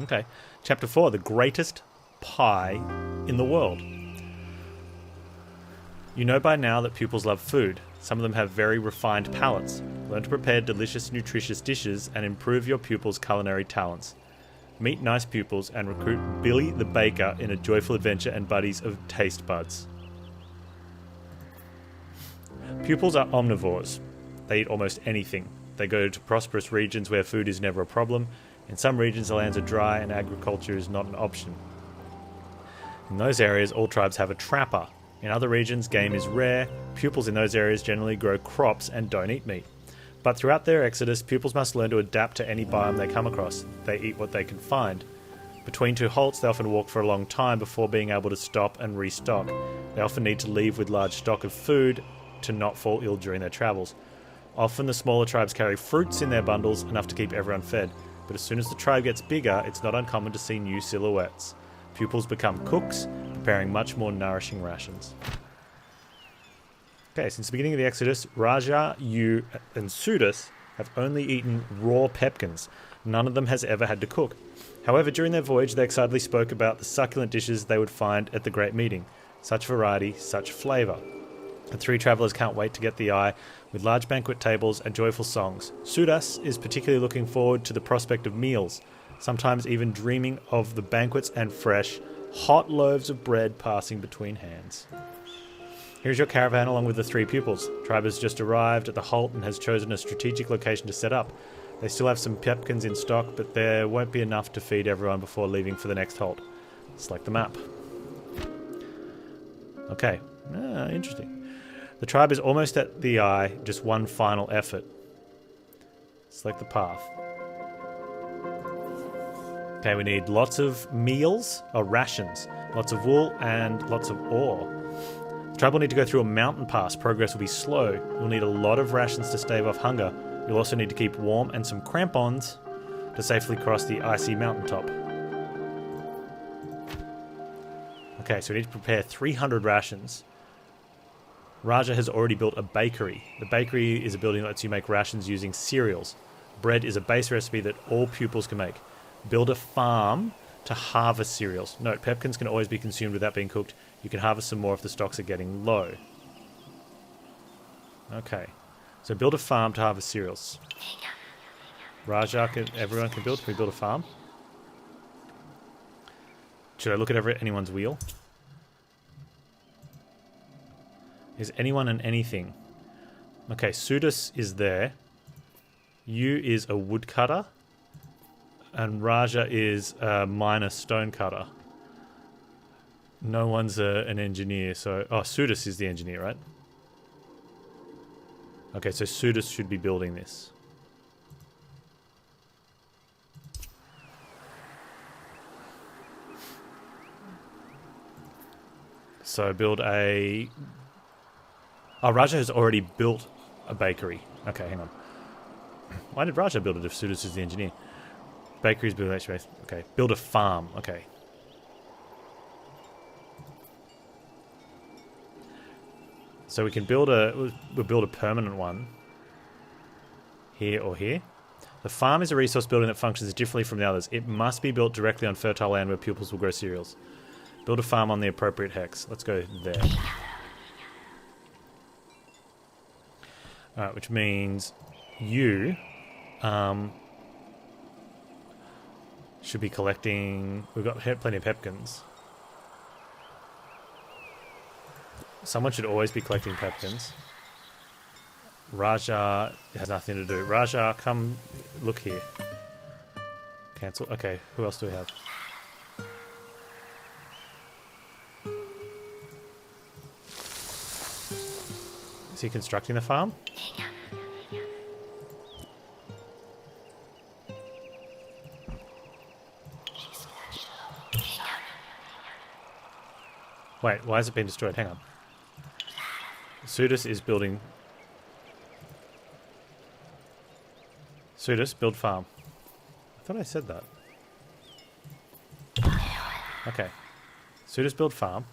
Okay. Chapter 4, the greatest pie in the world. You know by now that pupils love food. Some of them have very refined palates. Learn to prepare delicious, nutritious dishes and improve your pupils' culinary talents. Meet nice pupils and recruit Billy the Baker in a joyful adventure and buddies of taste buds. Pupils are omnivores. They eat almost anything. They go to prosperous regions where food is never a problem. In some regions, the lands are dry and agriculture is not an option. In those areas, all tribes have a trapper. In other regions, game is rare. Pupils in those areas generally grow crops and don't eat meat. But throughout their exodus, pupils must learn to adapt to any biome they come across. They eat what they can find. Between two halts, they often walk for a long time before being able to stop and restock. They often need to leave with large stock of food to not fall ill during their travels. Often the smaller tribes carry fruits in their bundles, enough to keep everyone fed. But as soon as the tribe gets bigger, it's not uncommon to see new silhouettes. Pupils become cooks, preparing much more nourishing rations. Okay, since the beginning of the Exodus, Raja, Yu, and Sudus have only eaten raw pepkins. None of them has ever had to cook. However, during their voyage, they excitedly spoke about the succulent dishes they would find at the Great Meeting. Such variety, such flavour. The three travellers can't wait to get the eye, with large banquet tables and joyful songs. Sudas is particularly looking forward to the prospect of meals, sometimes even dreaming of the banquets and fresh, hot loaves of bread passing between hands. Here's your caravan along with the three pupils. Tribe has just arrived at the halt and has chosen a strategic location to set up. They still have some pepkins in stock, but there won't be enough to feed everyone before leaving for the next halt. Select the map. Okay, interesting. The tribe is almost at the eye, just one final effort. Select the path. Okay, we need lots of meals, or rations, lots of wool, and lots of ore. The tribe will need to go through a mountain pass. Progress will be slow. You'll need a lot of rations to stave off hunger. You'll also need to keep warm and some crampons to safely cross the icy mountaintop. Okay, so we need to prepare 300 rations. Raja has already built a bakery. The bakery is a building that lets you make rations using cereals. Bread is a base recipe that all pupils can make. Build a farm to harvest cereals. Note, pepkins can always be consumed without being cooked. You can harvest some more if the stocks are getting low. Okay, so build a farm to harvest cereals. Everyone can build. Can we build a farm? Should I look at anyone's wheel? Is anyone and anything? Okay, Sudus is there. Yu is a woodcutter. And Raja is a minor stonecutter. No one's an engineer, so... Oh, Sudus is the engineer, right? Okay, so Sudus should be building this. So build a... Oh, Raja has already built a bakery. Okay, hang on. Why did Raja build it if Sudus is the engineer? Bakeries, build HVAC. Okay, build a farm. Okay. So we can build we'll build a permanent one. Here or here. The farm is a resource building that functions differently from the others. It must be built directly on fertile land where pupils will grow cereals. Build a farm on the appropriate hex. Let's go there. Alright, which means you should be collecting... We've got plenty of pepkins. Someone should always be collecting pepkins. Raja has nothing to do. Raja, come look here. Cancel. Okay, who else do we have? Is he constructing the farm? Wait, why has it been destroyed? Hang on. Sudus is building... Sudus, build farm. I thought I said that. Okay. Sudus, build farm.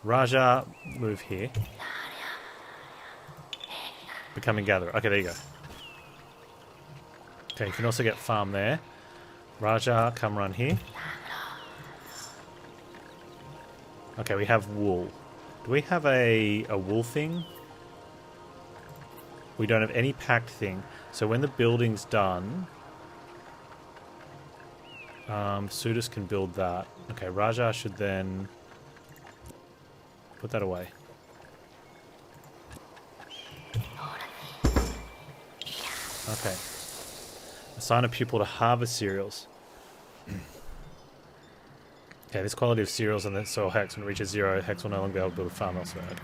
Raja, move here. Becoming gatherer. Okay, there you go. Okay, you can also get farm there. Raja, come run here. Okay, we have wool. Do we have a wool thing? We don't have any packed thing. So when the building's done, Sudus can build that. Okay, Raja should then put that away. Okay. Assign a pupil to harvest cereals. Okay, this quality of cereals on the soil hex, when it reaches 0, hex will no longer be able to build a farm elsewhere. Okay.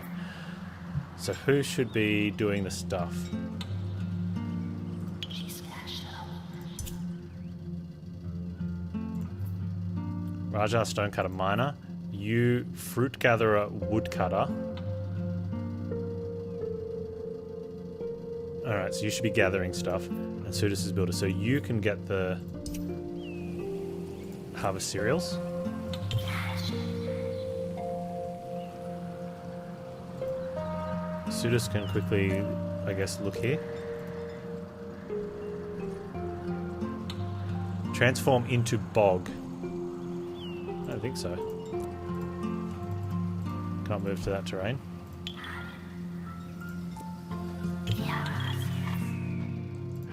So who should be doing the stuff? Raja, stonecutter, miner. You, fruit gatherer, woodcutter. Alright, so you should be gathering stuff. And Sudus is builder. So you can get the harvest cereals. Sudus can quickly, I guess, look here. Transform into bog. I don't think so. Can't move to that terrain.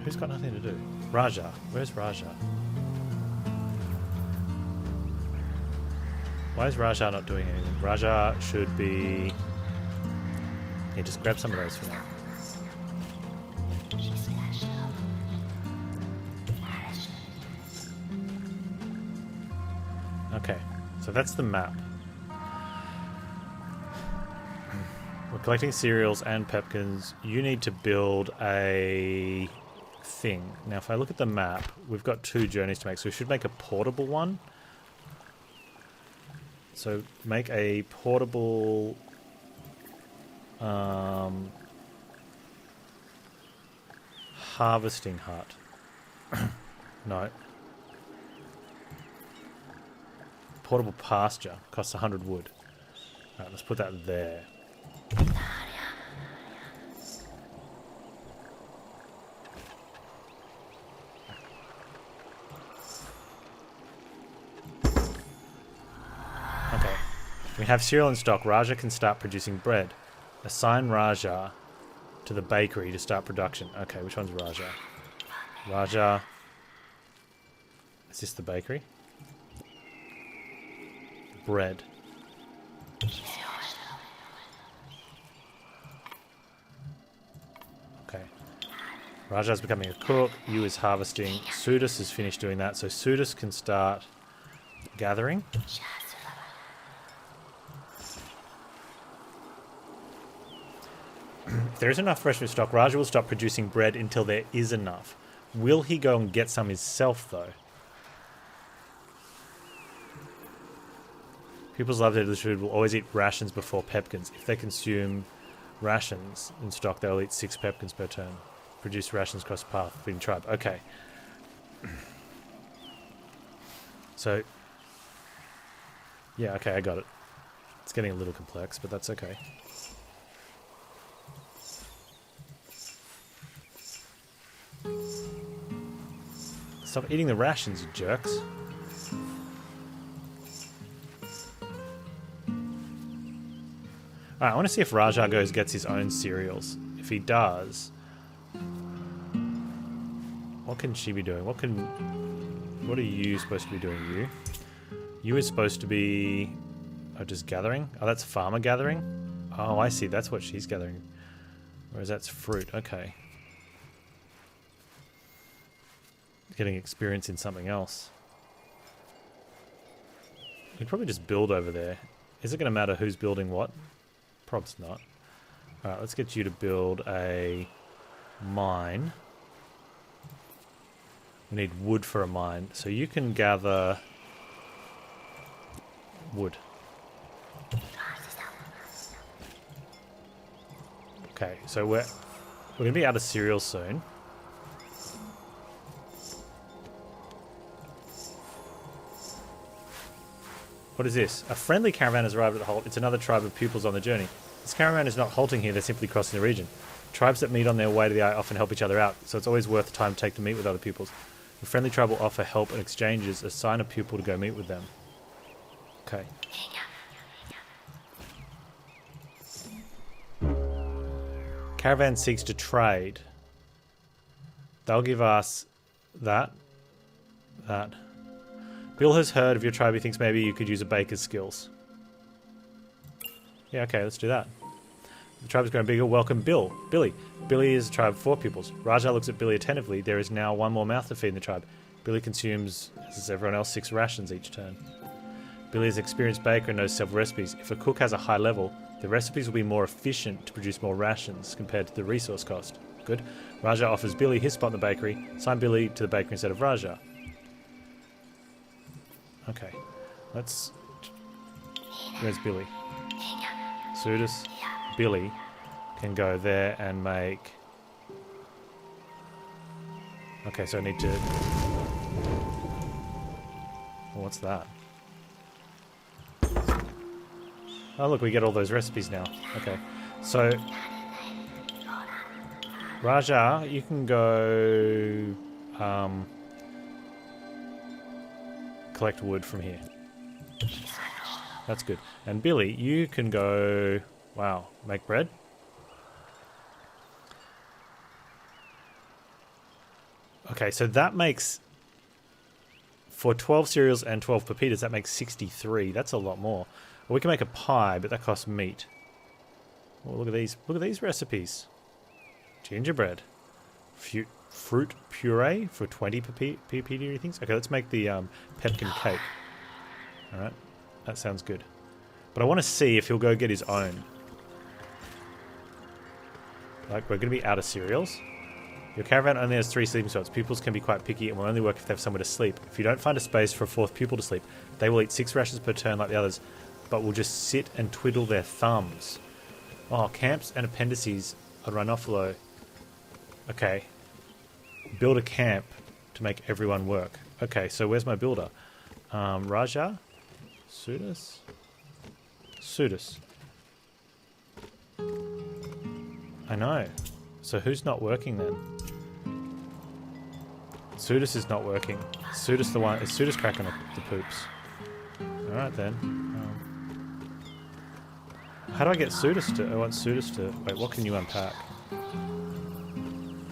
Who's got nothing to do? Raja. Where's Raja? Why is Raja not doing anything? Raja should be... Yeah, just grab some of those for now. Okay, so that's the map. We're collecting cereals and pepkins. You need to build a thing. Now, if I look at the map, we've got 2 journeys to make, so we should make a portable one. So make a portable... harvesting hut. No. Portable pasture. Costs 100 wood. Alright, let's put that there. Okay. We have cereal in stock. Raja can start producing bread. Assign Raja to the bakery to start production. Okay, which one's Raja? Raja. Is this the bakery? Bread. Okay. Raja's becoming a cook. You is harvesting. Sudus is finished doing that. So Sudus can start gathering. If there is enough fresh food stock, Raja will stop producing bread until there is enough. Will he go and get some himself, though? People's love their food will always eat rations before pepkins. If they consume rations in stock, they'll eat 6 pepkins per turn. Produce rations across the path, feeding tribe. Okay. So, yeah, okay, I got it. It's getting a little complex, but that's okay. Stop eating the rations, you jerks. Alright, I want to see if Raja gets his own cereals. If he does... What can she be doing? What are you supposed to be doing, you? You is supposed to be... Oh, just gathering? Oh, that's farmer gathering? Oh, I see. That's what she's gathering. Whereas that's fruit. Okay. Getting experience in something else. You can probably just build over there. Is it going to matter who's building what? Prob's not. Alright, let's get you to build a mine. We need wood for a mine. So you can gather wood. Okay, so we're going to be out of cereals soon. What is this? A friendly caravan has arrived at the halt. It's another tribe of pupils on the journey. This caravan is not halting here, they're simply crossing the region. Tribes that meet on their way to the eye often help each other out, so it's always worth the time to take to meet with other pupils. The friendly tribe will offer help and exchanges. Assign a pupil to go meet with them. Okay. Caravan seeks to trade. They'll give us that. Bill has heard of your tribe. He thinks maybe you could use a baker's skills. Yeah, okay, let's do that. The tribe is growing bigger. Welcome Bill. Billy. Billy is a tribe of 4 pupils. Raja looks at Billy attentively. There is now 1 more mouth to feed in the tribe. Billy consumes, as does everyone else, 6 rations each turn. Billy is an experienced baker and knows several recipes. If a cook has a high level, the recipes will be more efficient to produce more rations compared to the resource cost. Good. Raja offers Billy his spot in the bakery. Assign Billy to the bakery instead of Raja. Okay. Let's... Where's Billy? Sudus. Billy can go there and make... Okay, so I need to... What's that? Oh look, we get all those recipes now. Okay, so... Raja, you can go... collect wood from here. That's good. And Billy, you can go... Wow, make bread? Okay, so that makes... For 12 cereals and 12 pepitas, that makes 63. That's a lot more. Well, we can make a pie, but that costs meat. Oh, look at these. Look at these recipes. Gingerbread. Fruit puree for 20 pepita things. Okay, let's make the pepkin cake. Alright, that sounds good. But I want to see if he'll go get his own. Like, we're going to be out of cereals. Your caravan only has 3 sleeping spots. Pupils can be quite picky and will only work if they have somewhere to sleep. If you don't find a space for a 4th pupil to sleep, they will eat 6 rations per turn like the others, but will just sit and twiddle their thumbs. Oh, camps and appendices on Rhinophilo. Okay. Build a camp to make everyone work. Okay, so where's my builder? Raja? Sudus? Sudus. I know. So who's not working then? Sudus is not working. Sudus the one. Is Sudus cracking the poops? Alright then. How do I get Sudus to... I want Sudus to... Wait, what can you unpack?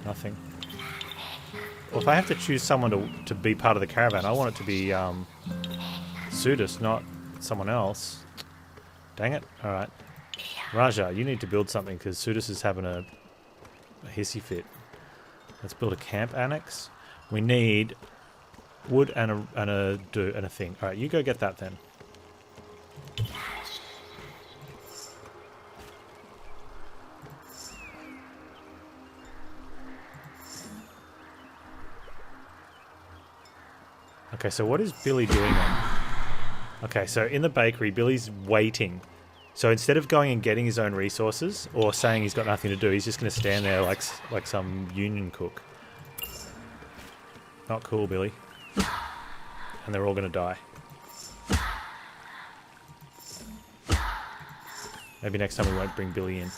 Nothing. Well, if I have to choose someone to be part of the caravan, I want it to be Sudus, not someone else. Dang it. Alright. Raja, you need to build something because Sudus is having a hissy fit. Let's build a camp annex. We need wood and a thing. Alright, you go get that then. Okay, so what is Billy doing then? Okay, so in the bakery, Billy's waiting. So instead of going and getting his own resources, or saying he's got nothing to do, he's just going to stand there like some union cook. Not cool, Billy. And they're all going to die. Maybe next time we won't bring Billy in.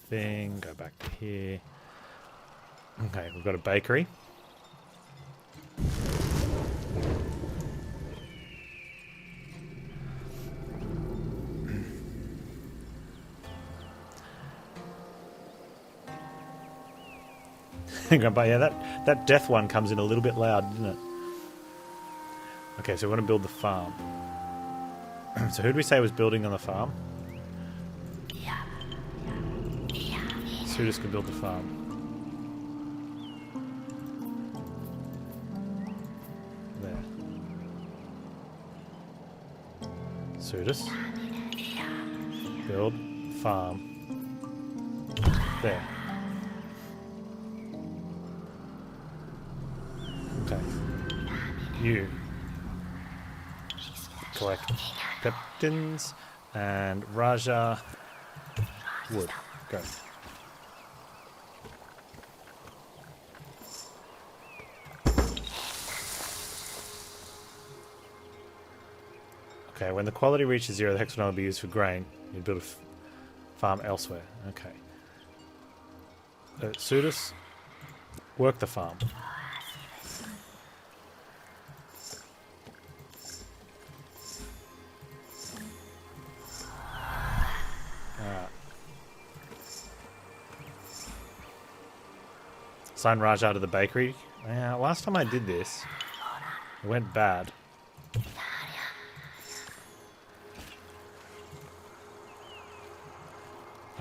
Thing, go back to here. Okay, we've got a bakery. But yeah, that death one comes in a little bit loud, doesn't it? Okay, so we want to build the farm. So who did we say was building on the farm? Sudus can build the farm. There. Sudus. Build farm. There. Okay. You collect peptins. And Raja, wood. Go. Okay, when the quality reaches 0, the hexagon will be used for grain. You build a farm elsewhere. Okay. Suit us. Work the farm. Sign Raja to the bakery. Yeah, last time I did this, it went bad.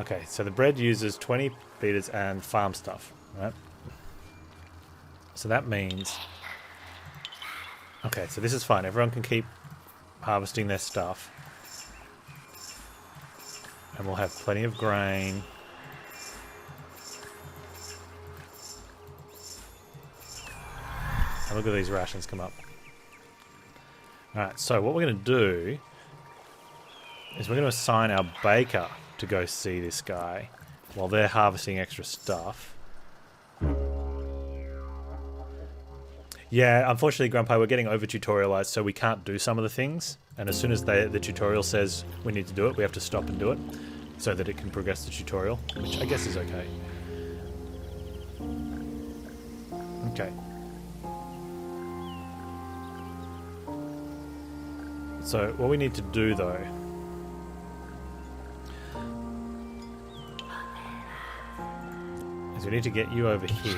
Okay, so the bread uses 20 beaters and farm stuff, right? So that means... Okay, so this is fine. Everyone can keep harvesting their stuff. And we'll have plenty of grain. And look at these rations come up. Alright, so what we're going to do is we're going to assign our baker to go see this guy while they're harvesting extra stuff. Yeah, unfortunately, Grandpa, we're getting over-tutorialized, so we can't do some of the things. And as soon as the tutorial says we need to do it, we have to stop and do it so that it can progress the tutorial, which I guess is okay. Okay. So what we need to do, though, is we need to get you over here,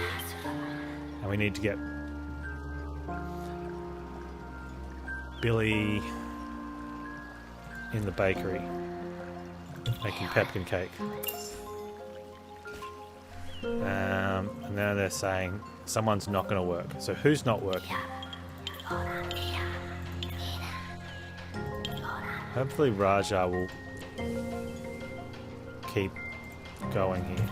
and we need to get Billy in the bakery making peppercorn cake. And now they're saying someone's not going to work. So who's not working? Hopefully Raja will keep going here.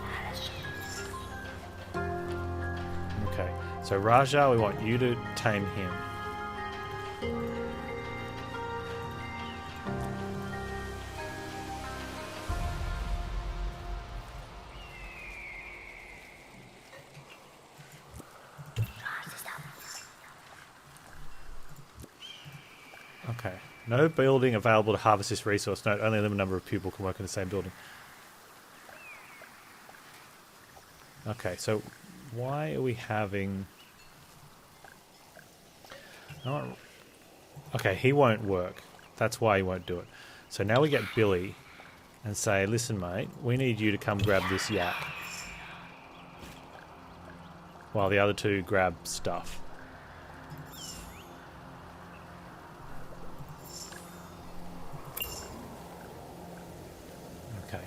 Okay, so Raja, we want you to tame him. Okay. No building available to harvest this resource. Note, only a limited number of people can work in the same building. Okay, so why are we having... Oh, okay, he won't work. That's why he won't do it. So now we get Billy and say, listen, mate, we need you to come grab this yak while the other two grab stuff. Okay.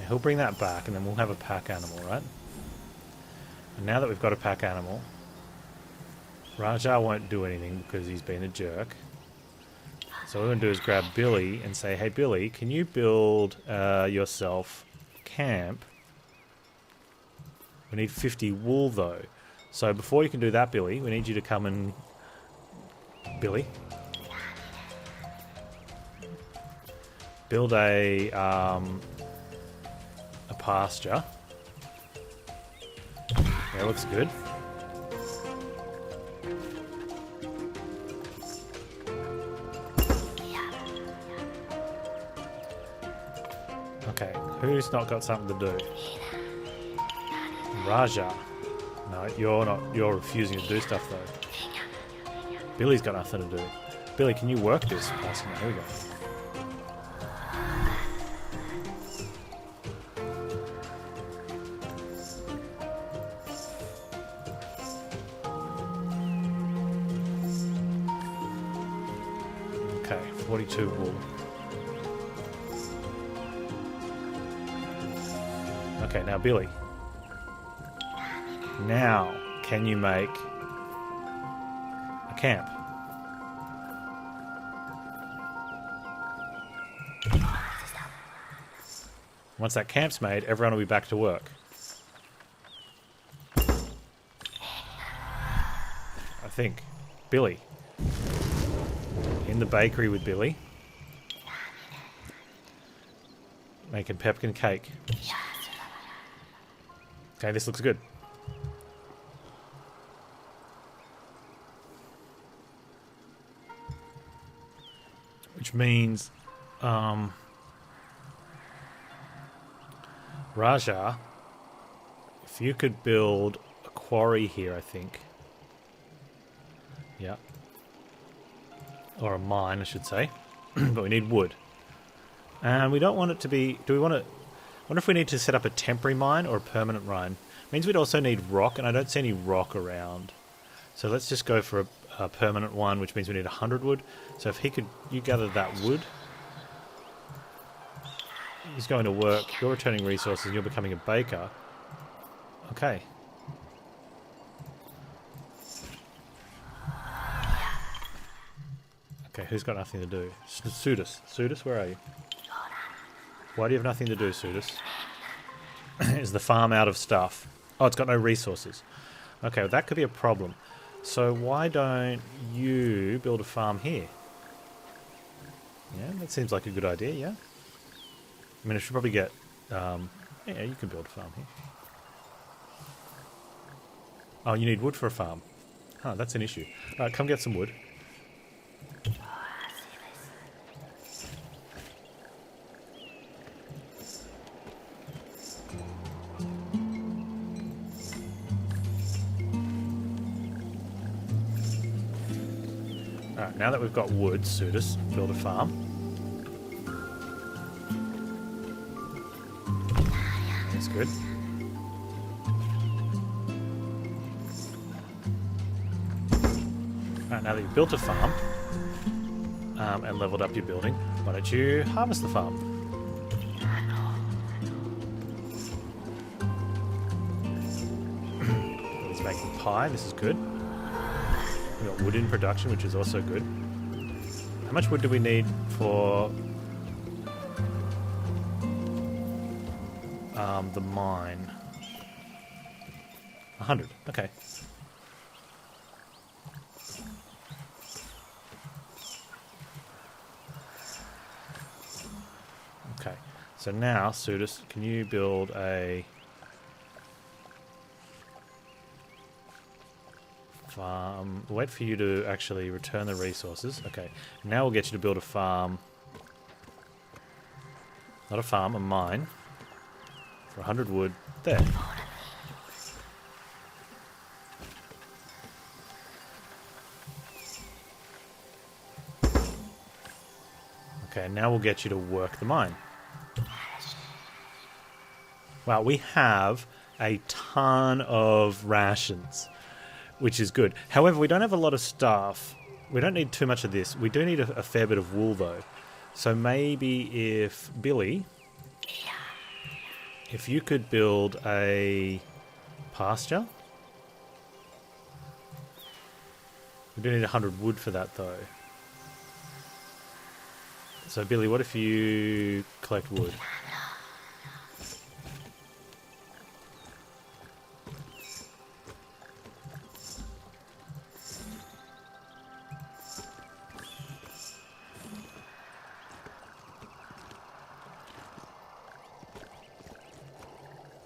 Now he'll bring that back and then we'll have a pack animal, right? And now that we've got a pack animal, Raja won't do anything because he's been a jerk. So what we're going to do is grab Billy and say, hey Billy, can you build yourself camp? We need 50 wool though. So before you can do that, Billy, we need you to come and... Billy? Build a pasture. Yeah, looks good. Okay, who's not got something to do? Raja. No, you're not. You're refusing to do stuff though. Billy's got nothing to do. Billy, can you work this? Here we go. Okay, 42 wool. Okay, now Billy. Now, can you make a camp? Once that camp's made, everyone will be back to work. I think. Billy. In the bakery with Billy. Making peppercorn cake. Okay, this looks good. Which means, Raja, if you could build a quarry here, I think. Yeah. Or a mine, I should say. But we need wood. And we don't want it to be... Do we want to... I wonder if we need to set up a temporary mine or a permanent mine. Means we'd also need rock, and I don't see any rock around. So let's just go for a permanent one, which means we need 100 wood. So if he could... You gather that wood. He's going to work. You're returning resources, and you're becoming a baker. Okay. Okay, who's got nothing to do? Sudus. Sudus, where are you? Why do you have nothing to do, Sudus? Is the farm out of stuff? Oh, it's got no resources. Okay, well, that could be a problem. So why don't you build a farm here? Yeah, that seems like a good idea, yeah? I mean, I should probably get... yeah, you can build a farm here. Oh, you need wood for a farm. Huh, that's an issue. Alright, come get some wood. Alright, now that we've got wood, Sudus, build a farm. That's good. Alright, now that you've built a farm and leveled up your building, why don't you harvest the farm? He's making pie, this is good. We've got wood in production, which is also good. How much wood do we need for the mine? 100, okay. Okay, so now, Sudus, can you build a farm? Wait for you to actually return the resources. Okay, now we'll get you to build a farm. Not a farm, a mine. For 100 wood. There. Okay, now we'll get you to work the mine. Wow, we have a ton of rations, which is good. However, we don't have a lot of stuff. We don't need too much of this. We do need a fair bit of wool, though. So maybe if Billy... If you could build a pasture. We do need 100 wood for that, though. So, Billy, what if you collect wood?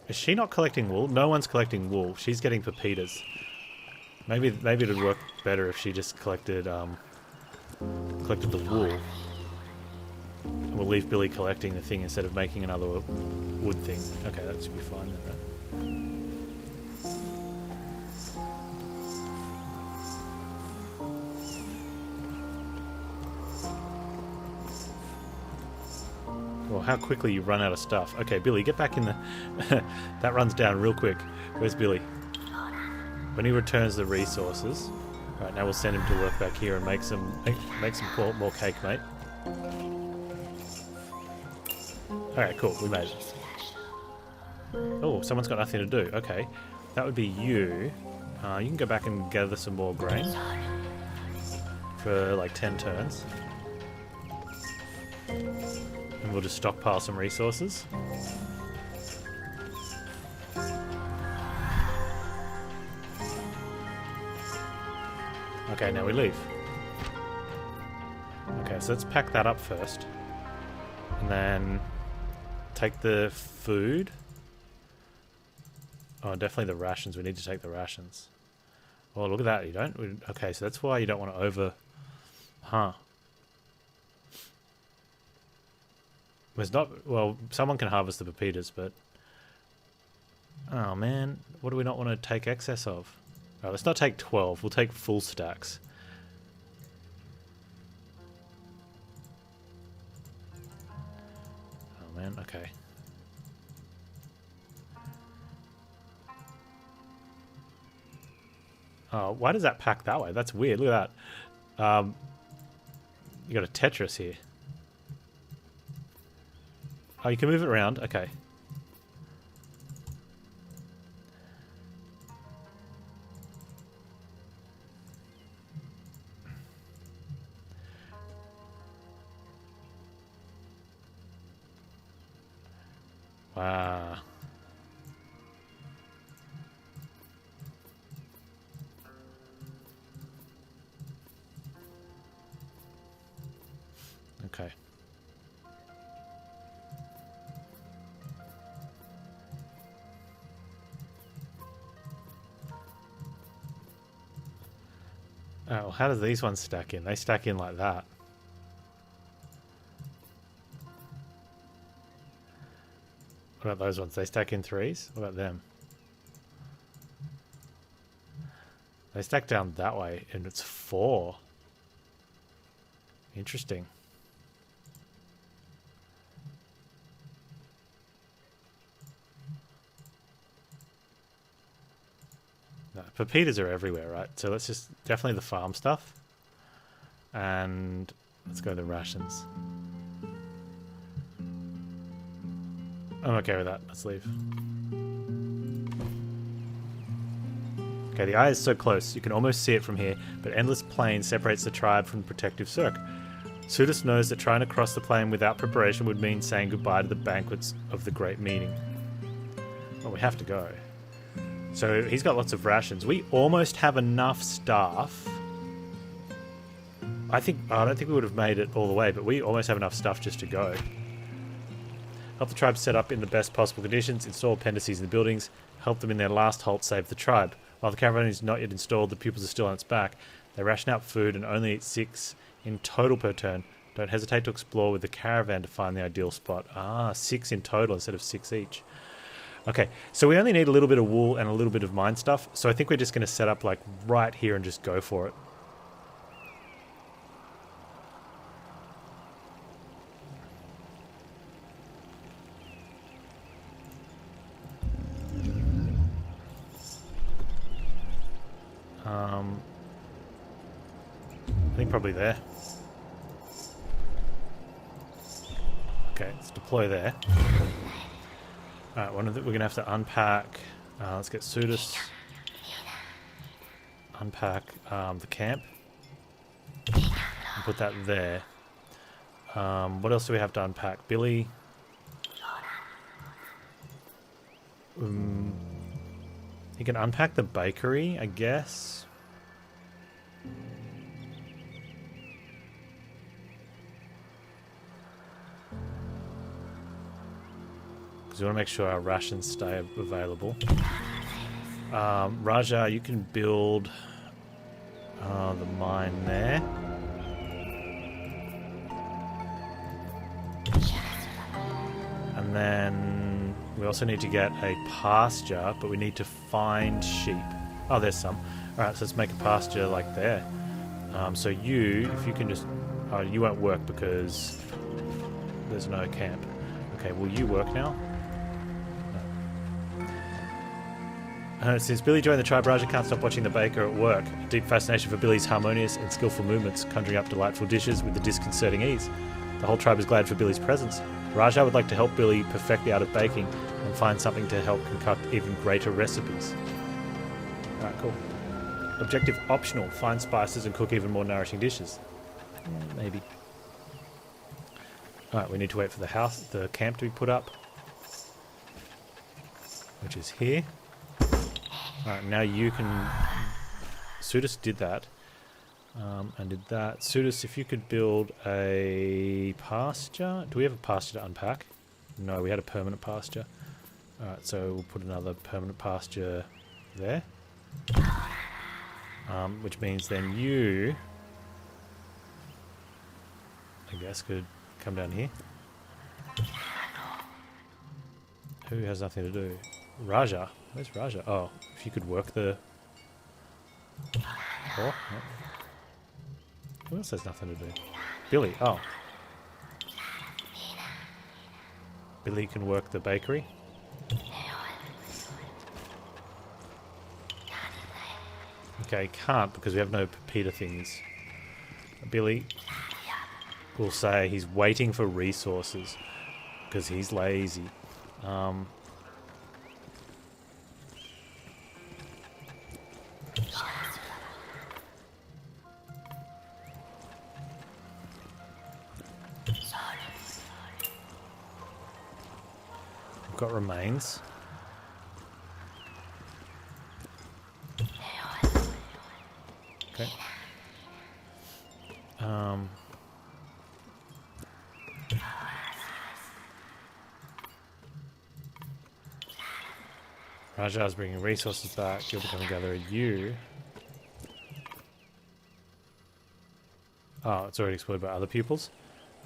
Is she not collecting wool? No one's collecting wool. She's getting pepitas. Maybe it'd work better if she just collected the wool. And we'll leave Billy collecting the thing instead of making another wood thing. Okay, that should be fine then, right? Well, how quickly you run out of stuff. Okay, Billy, get back in the... That runs down real quick. Where's Billy? When he returns the resources... Right, now we'll send him to work back here and make some more cake, mate. Alright, cool. We made it. Oh, someone's got nothing to do. Okay. That would be you. You can go back and gather some more grain. For like 10 turns. And we'll just stockpile some resources. Okay, now we leave. Okay, so let's pack that up first. And then take the food. Oh, definitely the rations. We need to take the rations. Oh, look at that. You don't... Okay, so that's why you don't want to over... Huh. There's not... Well, someone can harvest the pepitas, but... Oh, man. What do we not want to take excess of? Alright, let's not take 12. We'll take full stacks. Oh, man. Okay. Oh, why does that pack that way? That's weird. Look at that. You got a Tetris here. Oh, you can move it around. Okay. Wow. Okay. Oh, how do these ones stack in? They stack in like that. What about those ones? They stack in threes? What about them? They stack down that way and it's 4. Interesting. No, pepitas are everywhere, right? So let's just... Definitely the farm stuff. And let's go to the rations. I'm okay with that. Let's leave. Okay, the eye is so close. You can almost see it from here, but endless plain separates the tribe from the protective cirque. Sudus knows that trying to cross the plain without preparation would mean saying goodbye to the banquets of the great meeting. Well, we have to go. So he's got lots of rations. We almost have enough staff. I don't think we would have made it all the way, but we almost have enough stuff just to go. Help the tribe set up in the best possible conditions, install appendices in the buildings, help them in their last halt, save the tribe. While the caravan is not yet installed, the pupils are still on its back. They ration out food and only eat 6 in total per turn. Don't hesitate to explore with the caravan to find the ideal spot. Ah, 6 in total instead of 6 each. Okay, so we only need a little bit of wool and a little bit of mine stuff, so I think we're just going to set up like right here and just go for it. I think probably there. Okay, let's deploy there. Alright, we're going to have to unpack. Let's get Sudus. Unpack the camp. And put that there. What else do we have to unpack? Billy. You can unpack the bakery, I guess. Because we want to make sure our rations stay available. Raja, you can build the mine there. And then we also need to get a pasture, but we need to find sheep. Oh, there's some. Alright, so let's make a pasture like there. So you, if you can just... Oh, you won't work because there's no camp. Okay, will you work now? No. Since Billy joined the tribe, Raja can't stop watching the baker at work. A deep fascination for Billy's harmonious and skillful movements, conjuring up delightful dishes with a disconcerting ease. The whole tribe is glad for Billy's presence. Raja would like to help Billy perfect the art of baking and find something to help concoct even greater recipes. Alright, cool. Objective optional. Find spices and cook even more nourishing dishes. Maybe. Alright, we need to wait for the camp to be put up. Which is here. Alright, now you can... Sudus did that. And did that. Sudus, if you could build a pasture... Do we have a pasture to unpack? No, we had a permanent pasture. Alright, so we'll put another permanent pasture there. Which means then you, I guess, could come down here. Who has nothing to do? Raja. Where's Raja? Oh, if you could work the... Oh, no. Who else has nothing to do? Billy. Oh. Billy can work the bakery. Okay, can't because we have no Peter things. Billy will say he's waiting for resources because he's lazy. We've got remains. Okay. Raja's bringing resources back. You'll become a gatherer. You. Oh, it's already explored by other pupils.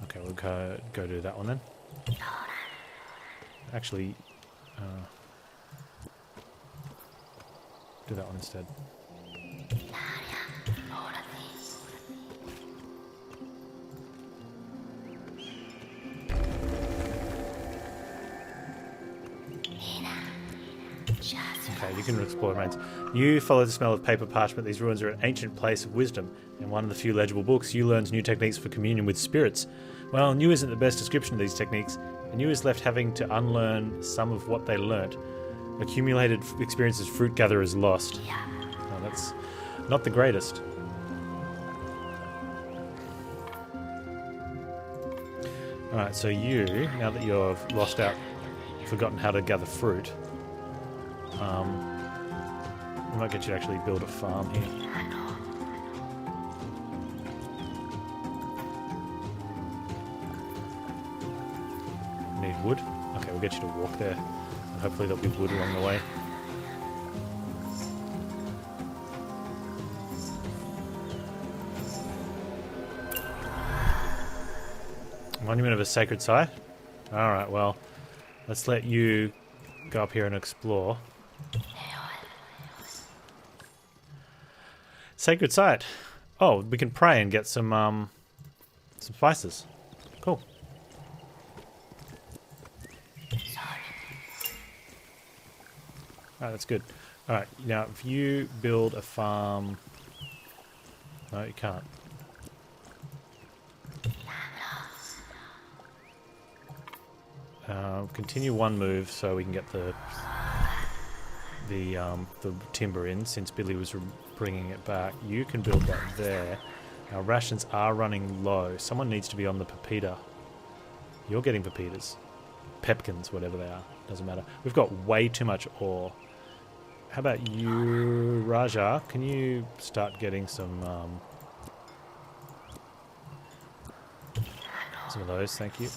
Okay, we'll go do that one then. Actually, do that one instead. Okay, you can explore remains. You follow the smell of paper parchment. These ruins are an ancient place of wisdom. In one of the few legible books, you learns new techniques for communion with spirits. Well, new isn't the best description of these techniques, and you is left having to unlearn some of what they learnt. Accumulated experiences fruit gatherers lost. Oh, that's not the greatest. Alright, so you, now that you've lost out, forgotten how to gather fruit, we might get you to actually build a farm here. Need wood? Okay, we'll get you to walk there. And hopefully there'll be wood along the way. Monument of a sacred site? Alright, well, let's let you go up here and explore. Sacred site. Oh, we can pray and get some spices. Cool. Alright, that's good. Alright, now if you build a farm... No, you can't. Continue one move so we can get the timber in, since Billy was bringing it back. You can build that there. Our rations are running low. Someone needs to be on the pepita. You're getting pepitas. Pepkins, whatever they are. Doesn't matter. We've got way too much ore. How about you, Raja? Can you start getting some of those? Thank you.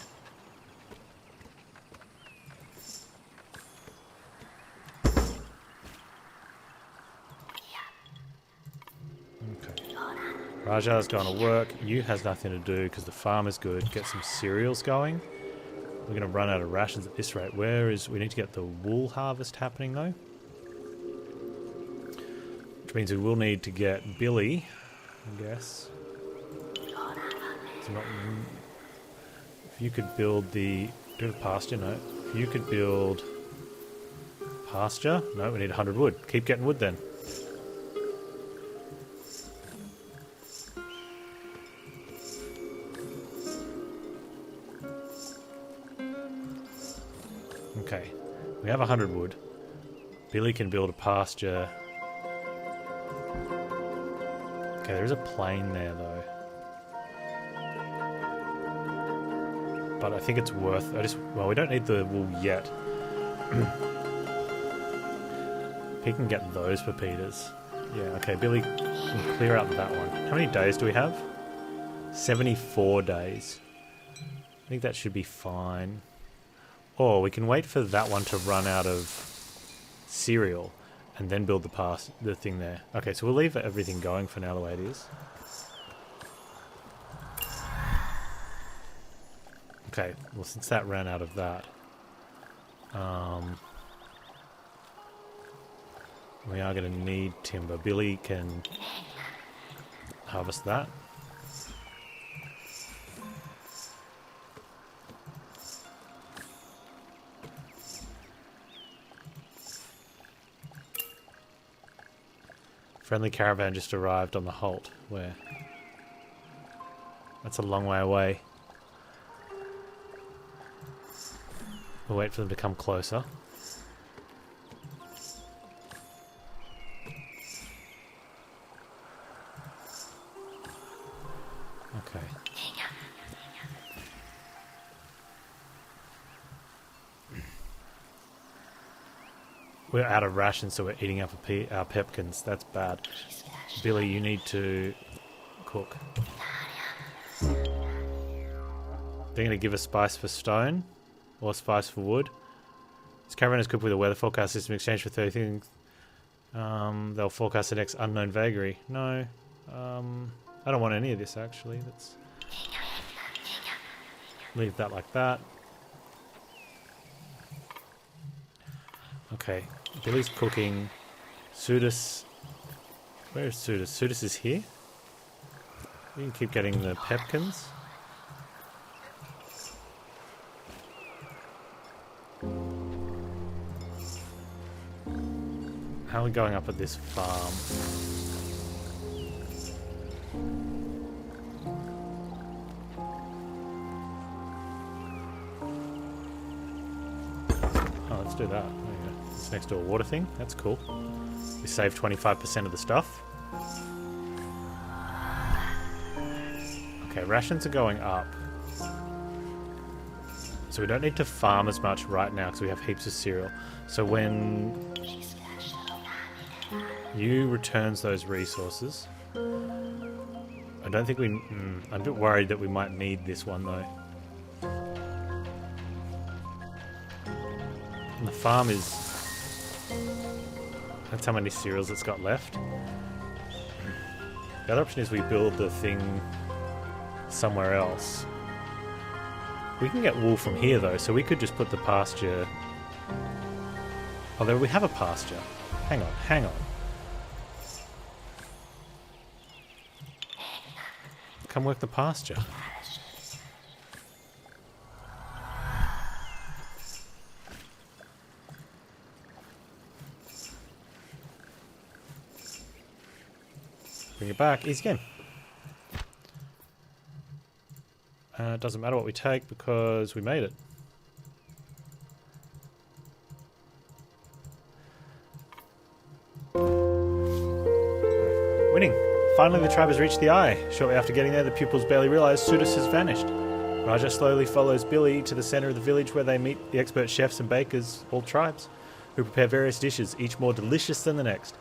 Raja's gone to work. You has nothing to do because the farm is good. Get some cereals going. We're going to run out of rations at this rate. We need to get the wool harvest happening though. Which means we will need to get Billy, I guess. If you could build do a pasture, no. If you could build pasture, no, we need 100 wood. Keep getting wood then. Okay, we have 100 wood. Billy can build a pasture. Okay, there is a plain there though. But I think it's worth... well, we don't need the wool yet. He can get those pepitas. Yeah, okay, Billy can clear out that one. How many days do we have? 74 days. I think that should be fine. Or we can wait for that one to run out of cereal and then build the thing there. Okay, so we'll leave everything going for now the way it is. Okay, well since that ran out of that, we are going to need timber. Billy can harvest that. Friendly caravan just arrived on the halt. Where? That's a long way away. We'll wait for them to come closer. Okay. We're out of rations, so we're eating up our pepkins. That's bad. Billy, you need to cook. They're going to give us spice for stone, or spice for wood. This caravan is cooked with a weather forecast system in exchange for 30 things. They'll forecast the next unknown vagary. No. I don't want any of this, actually. Let's leave that like that. Okay, Billy's cooking. Sudus. Where is Sudus? Sudus is here. We can keep getting the pepkins. How are we going up at this farm? Oh, let's do that. There you go. It's next to a water thing. That's cool. We saved 25% of the stuff. Okay, rations are going up. So we don't need to farm as much right now because we have heaps of cereal. So when you returns those resources, I don't think I'm a bit worried that we might need this one though. And the farm is... That's how many cereals it's got left. The other option is we build the thing somewhere else. We can get wool from here though, so we could just put the pasture... Although we have a pasture. Hang on, hang on. Come work the pasture. Bring it back. Easy game. It doesn't matter what we take because we made it. Winning. Finally the tribe has reached the eye. Shortly after getting there, the pupils barely realize Sudus has vanished. Raja slowly follows Billy to the center of the village where they meet the expert chefs and bakers, all tribes, who prepare various dishes, each more delicious than the next.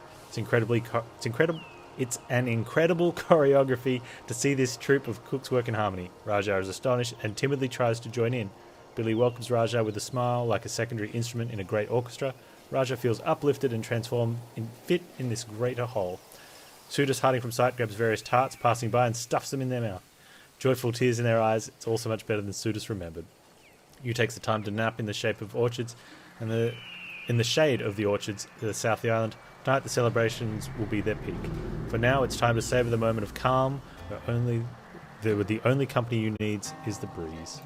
It's an incredible choreography to see this troupe of cooks work in harmony. Raja is astonished and timidly tries to join in. Billy welcomes Raja with a smile like a secondary instrument in a great orchestra. Raja feels uplifted and transformed fit in this greater whole. Sudus, hiding from sight, grabs various tarts passing by and stuffs them in their mouth. Joyful tears in their eyes, it's all so much better than Sudus remembered. Yu takes the time to nap in the shape of orchards, and in the shade of the orchards to the south of the island. Tonight the celebrations will be their peak. For now, it's time to savor the moment of calm, where the only company you needs is the breeze.